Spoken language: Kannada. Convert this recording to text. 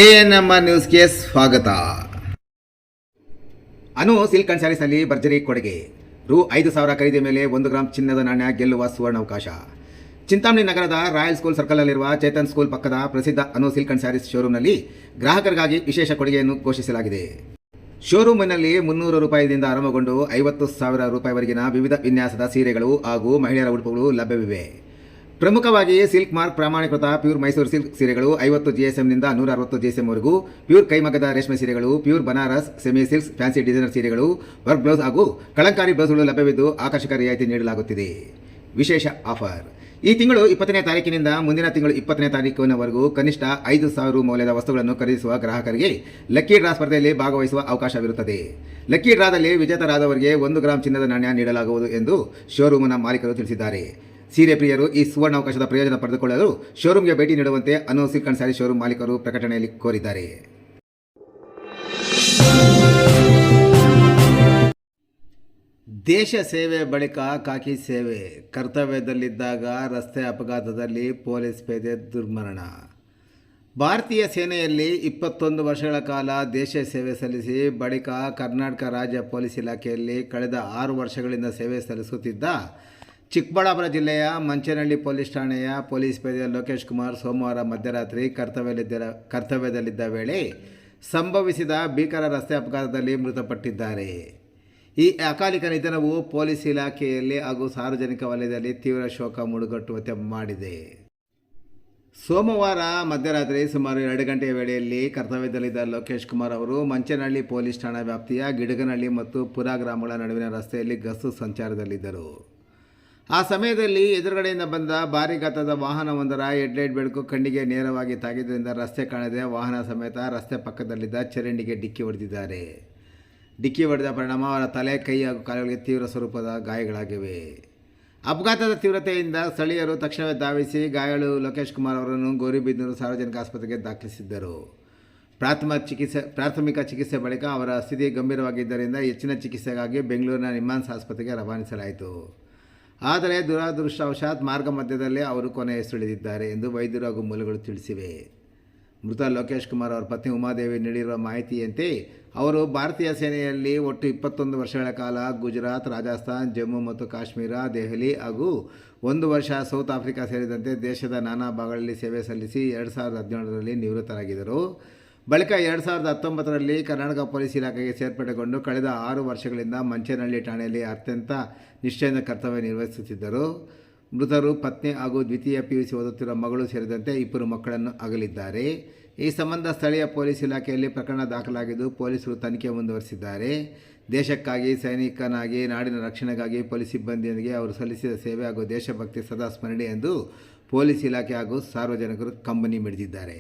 ಎಎನ್ಎಂ ನ್ಯೂಸ್ಗೆ ಸ್ವಾಗತ. ಅನು ಸಿಲ್ಕ್ ಅಂಡ್ ಸ್ಯಾರೀಸ್ನಲ್ಲಿ ಭರ್ಜರಿ ಕೊಡುಗೆ. ರು 5,000 ಖರೀದಿ ಮೇಲೆ 1 ಗ್ರಾಂ ಚಿನ್ನದ ನಾಣ್ಯ ಗೆಲ್ಲುವ ಸುವರ್ಣಾವಕಾಶ. ಚಿಂತಾಮಣಿ ನಗರದ ರಾಯಲ್ ಸ್ಕೂಲ್ ಸರ್ಕಲ್ನಲ್ಲಿರುವ ಚೇತನ್ ಸ್ಕೂಲ್ ಪಕ್ಕದ ಪ್ರಸಿದ್ಧ ಅನು ಸಿಲ್ಕ್ ಅಂಡ್ ಸ್ಯಾರೀಸ್ ಶೋರೂಮ್ನಲ್ಲಿ ಗ್ರಾಹಕರಿಗಾಗಿ ವಿಶೇಷ ಕೊಡುಗೆಯನ್ನು ಘೋಷಿಸಲಾಗಿದೆ. ಶೋರೂಮಿನಲ್ಲಿ 300 ರೂಪಾಯಿದಿಂದ ಆರಂಭಗೊಂಡು 50,000 ರೂಪಾಯಿವರೆಗಿನ ವಿವಿಧ ವಿನ್ಯಾಸದ ಸೀರೆಗಳು ಹಾಗೂ ಮಹಿಳೆಯರ ಉಡುಪುಗಳು ಲಭ್ಯವಿವೆ. ಪ್ರಮುಖವಾಗಿ ಸಿಲ್ಕ್ ಮಾರ್ಕ್ ಪ್ರಮಾಣೀಕೃತ ಪ್ಯೂರ್ ಮೈಸೂರು ಸಿಲ್ಕ್ ಸೀರೆಗಳು 50 GSMನಿಂದ 160 GSMವರೆಗೂ, ಪ್ಯೂರ್ ಕೈಮಗ್ಗದ ರೇಷ್ಮೆ ಸೀರೆಗಳು, pure Banaras, semi silks, fancy designer ಸೀರೆಗಳು, ವರ್ಕ್ ಬ್ಲೌಸ್ ಹಾಗೂ ಕಳಂಕಾರಿ ಬ್ಲೌಸ್ಗಳು ಲಭ್ಯವಿದ್ದು ಆಕರ್ಷಕ ರಿಯಾಯಿತಿ ನೀಡಲಾಗುತ್ತಿದೆ. ವಿಶೇಷ ಆಫರ್: ಈ ತಿಂಗಳು 20ನೇ ತಾರೀಕಿನಿಂದ ಮುಂದಿನ ತಿಂಗಳು 20ನೇ ತಾರೀಕಿನವರೆಗೂ ಕನಿಷ್ಠ 5,000 ಮೌಲ್ಯದ ವಸ್ತುಗಳನ್ನು ಖರೀದಿಸುವ ಗ್ರಾಹಕರಿಗೆ ಲಕ್ಕಿ ಡ್ರಾ ಸ್ಪರ್ಧೆಯಲ್ಲಿ ಭಾಗವಹಿಸುವ ಅವಕಾಶವಿರುತ್ತದೆ. ಲಕ್ಕಿ ಡ್ರಾದಲ್ಲಿ ವಿಜೇತರಾದವರಿಗೆ 1 ಗ್ರಾಂ ಚಿನ್ನದ ನಾಣ್ಯ ನೀಡಲಾಗುವುದು ಎಂದು ಶೋರೂಮಿನ ಮಾಲೀಕರು ತಿಳಿಸಿದ್ದಾರೆ. ಸೀರೆ ಪ್ರಿಯರು ಈ ಸುವರ್ಣಾವಕಾಶದ ಪ್ರಯೋಜನ ಪಡೆದುಕೊಳ್ಳಲು ಶೋರೂಮ್ಗೆ ಭೇಟಿ ನೀಡುವಂತೆ ಅನು ಸಿಲ್ಕ್ ಅಂಡ್ ಸ್ಯಾರೀಸ್ ಶೋರೂಮ್ ಮಾಲೀಕರು ಪ್ರಕಟಣೆಯಲ್ಲಿ ಕೋರಿದ್ದಾರೆ. ದೇಶ ಸೇವೆ ಬಳಿಕ ಖಾಕಿ ಸೇವೆ. ಕರ್ತವ್ಯದಲ್ಲಿದ್ದಾಗ ರಸ್ತೆ ಅಪಘಾತದಲ್ಲಿ ಪೊಲೀಸ್ ಪೇದೆ ದುರ್ಮರಣ. ಭಾರತೀಯ ಸೇನೆಯಲ್ಲಿ 21 ವರ್ಷಗಳ ಕಾಲ ದೇಶ ಸೇವೆ ಸಲ್ಲಿಸಿ ಬಳಿಕ ಕರ್ನಾಟಕ ರಾಜ್ಯ ಪೊಲೀಸ್ ಇಲಾಖೆಯಲ್ಲಿ ಕಳೆದ 6 ವರ್ಷಗಳಿಂದ ಸೇವೆ ಸಲ್ಲಿಸುತ್ತಿದ್ದ ಚಿಕ್ಕಬಳ್ಳಾಪುರ ಜಿಲ್ಲೆಯ ಮಂಚೇನಹಳ್ಳಿ ಪೊಲೀಸ್ ಠಾಣೆಯ ಪೊಲೀಸ್ ಪೇದೆ ಲೋಕೇಶ್ ಕುಮಾರ್ ಸೋಮವಾರ ಮಧ್ಯರಾತ್ರಿ ಕರ್ತವ್ಯದಲ್ಲಿದ್ದ ವೇಳೆ ಸಂಭವಿಸಿದ ಭೀಕರ ರಸ್ತೆ ಅಪಘಾತದಲ್ಲಿ ಮೃತಪಟ್ಟಿದ್ದಾರೆ. ಈ ಅಕಾಲಿಕ ನಿಧನವು ಪೊಲೀಸ್ ಇಲಾಖೆಯಲ್ಲಿ ಹಾಗೂ ಸಾರ್ವಜನಿಕ ವಲಯದಲ್ಲಿ ತೀವ್ರ ಶೋಕ ಮೂಡುಗಟ್ಟುವಂತೆ ಮಾಡಿದೆ. ಸೋಮವಾರ ಮಧ್ಯರಾತ್ರಿ ಸುಮಾರು 2 ಗಂಟೆಯ ವೇಳೆಯಲ್ಲಿ ಕರ್ತವ್ಯದಲ್ಲಿದ್ದ ಲೋಕೇಶ್ ಕುಮಾರ್ ಅವರು ಮಂಚೇನಹಳ್ಳಿ ಪೊಲೀಸ್ ಠಾಣಾ ವ್ಯಾಪ್ತಿಯ ಗಿಡಗನಹಳ್ಳಿ ಮತ್ತು ಪುರ ಗ್ರಾಮಗಳ ನಡುವಿನ ರಸ್ತೆಯಲ್ಲಿ ಗಸ್ತು ಸಂಚಾರದಲ್ಲಿದ್ದರು. ಆ ಸಮಯದಲ್ಲಿ ಎದುರುಗಡೆಯಿಂದ ಬಂದ ಭಾರೀ ಗಾತ್ರದ ವಾಹನವೊಂದರ ಹೆಡ್ಲೈಟ್ ಬೆಳಕು ಕಣ್ಣಿಗೆ ನೇರವಾಗಿ ತಾಗಿದ್ದರಿಂದ ರಸ್ತೆ ಕಾಣದೆ ವಾಹನ ಸಮೇತ ರಸ್ತೆ ಪಕ್ಕದಲ್ಲಿದ್ದ ಚರಂಡಿಗೆ ಡಿಕ್ಕಿ ಹೊಡೆದಿದ್ದಾರೆ. ಡಿಕ್ಕಿ ಹೊಡೆದ ಪರಿಣಾಮ ಅವರ ತಲೆ, ಕೈ ಹಾಗೂ ಕಾಲುಗಳಿಗೆ ತೀವ್ರ ಸ್ವರೂಪದ ಗಾಯಗಳಾಗಿವೆ. ಅಪಘಾತದ ತೀವ್ರತೆಯಿಂದ ಸ್ಥಳೀಯರು ತಕ್ಷಣವೇ ಧಾವಿಸಿ ಗಾಯಾಳು ಲೋಕೇಶ್ ಕುಮಾರ್ ಅವರನ್ನು ಗೌರಿಬಿದನೂರು ಸಾರ್ವಜನಿಕ ಆಸ್ಪತ್ರೆಗೆ ದಾಖಲಿಸಿದ್ದರು. ಪ್ರಾಥಮಿಕ ಚಿಕಿತ್ಸೆ ಬಳಿಕ ಅವರ ಸ್ಥಿತಿ ಗಂಭೀರವಾಗಿದ್ದರಿಂದ ಹೆಚ್ಚಿನ ಚಿಕಿತ್ಸೆಗಾಗಿ ಬೆಂಗಳೂರಿನ ನಿಮ್ಹಾನ್ಸ್ ಆಸ್ಪತ್ರೆಗೆ ರವಾನಿಸಲಾಯಿತು. ಆದರೆ ದುರದೃಷ್ಟವಶಾತ್ ಮಾರ್ಗ ಮಧ್ಯದಲ್ಲೇ ಅವರು ಕೊನೆಯುಸಿರೆಳೆದಿದ್ದಾರೆ ಎಂದು ವೈದ್ಯರು ಹಾಗೂ ಮೂಲಗಳು ತಿಳಿಸಿವೆ. ಮೃತ ಲೋಕೇಶ್ ಕುಮಾರ್ ಅವರ ಪತ್ನಿ ಉಮಾದೇವಿ ನೀಡಿರುವ ಮಾಹಿತಿಯಂತೆ ಅವರು ಭಾರತೀಯ ಸೇನೆಯಲ್ಲಿ ಒಟ್ಟು 21 ವರ್ಷಗಳ ಕಾಲ ಗುಜರಾತ್, ರಾಜಸ್ಥಾನ್, ಜಮ್ಮು ಮತ್ತು ಕಾಶ್ಮೀರ, ದೆಹಲಿ ಹಾಗೂ 1 ವರ್ಷ ಸೌತ್ ಆಫ್ರಿಕಾ ಸೇರಿದಂತೆ ದೇಶದ ನಾನಾ ಭಾಗಗಳಲ್ಲಿ ಸೇವೆ ಸಲ್ಲಿಸಿ 2017ರಲ್ಲಿ ನಿವೃತ್ತರಾಗಿದ್ದರು. ಬಳಿಕ 2019ರಲ್ಲಿ ಕರ್ನಾಟಕ ಪೊಲೀಸ್ ಇಲಾಖೆಗೆ ಸೇರ್ಪಡೆಗೊಂಡು ಕಳೆದ 6 ವರ್ಷಗಳಿಂದ ಮಂಚೇನಹಳ್ಳಿ ಠಾಣೆಯಲ್ಲಿ ಅತ್ಯಂತ ನಿಷ್ಠೆಯಿಂದ ಕರ್ತವ್ಯ ನಿರ್ವಹಿಸುತ್ತಿದ್ದರು. ಮೃತರು ಪತ್ನಿ ಹಾಗೂ ದ್ವಿತೀಯ PUC ಓದುತ್ತಿರುವ ಮಗಳು ಸೇರಿದಂತೆ 2 ಮಕ್ಕಳನ್ನು ಅಗಲಿದ್ದಾರೆ. ಈ ಸಂಬಂಧ ಸ್ಥಳೀಯ ಪೊಲೀಸ್ ಇಲಾಖೆಯಲ್ಲಿ ಪ್ರಕರಣ ದಾಖಲಾಗಿದ್ದು ಪೊಲೀಸರು ತನಿಖೆ ಮುಂದುವರಿಸಿದ್ದಾರೆ. ದೇಶಕ್ಕಾಗಿ ಸೈನಿಕನಾಗಿ ನಾಡಿನ ರಕ್ಷಣೆಗಾಗಿ ಪೊಲೀಸ್ ಸಿಬ್ಬಂದಿಯೊಂದಿಗೆ ಅವರು ಸಲ್ಲಿಸಿದ ಸೇವೆ ಹಾಗೂ ದೇಶಭಕ್ತಿ ಸದಾ ಸ್ಮರಣೆ ಎಂದು ಪೊಲೀಸ್ ಇಲಾಖೆ ಹಾಗೂ ಸಾರ್ವಜನಿಕರು ಕಂಬನಿ ಮಿಡಿದಿದ್ದಾರೆ.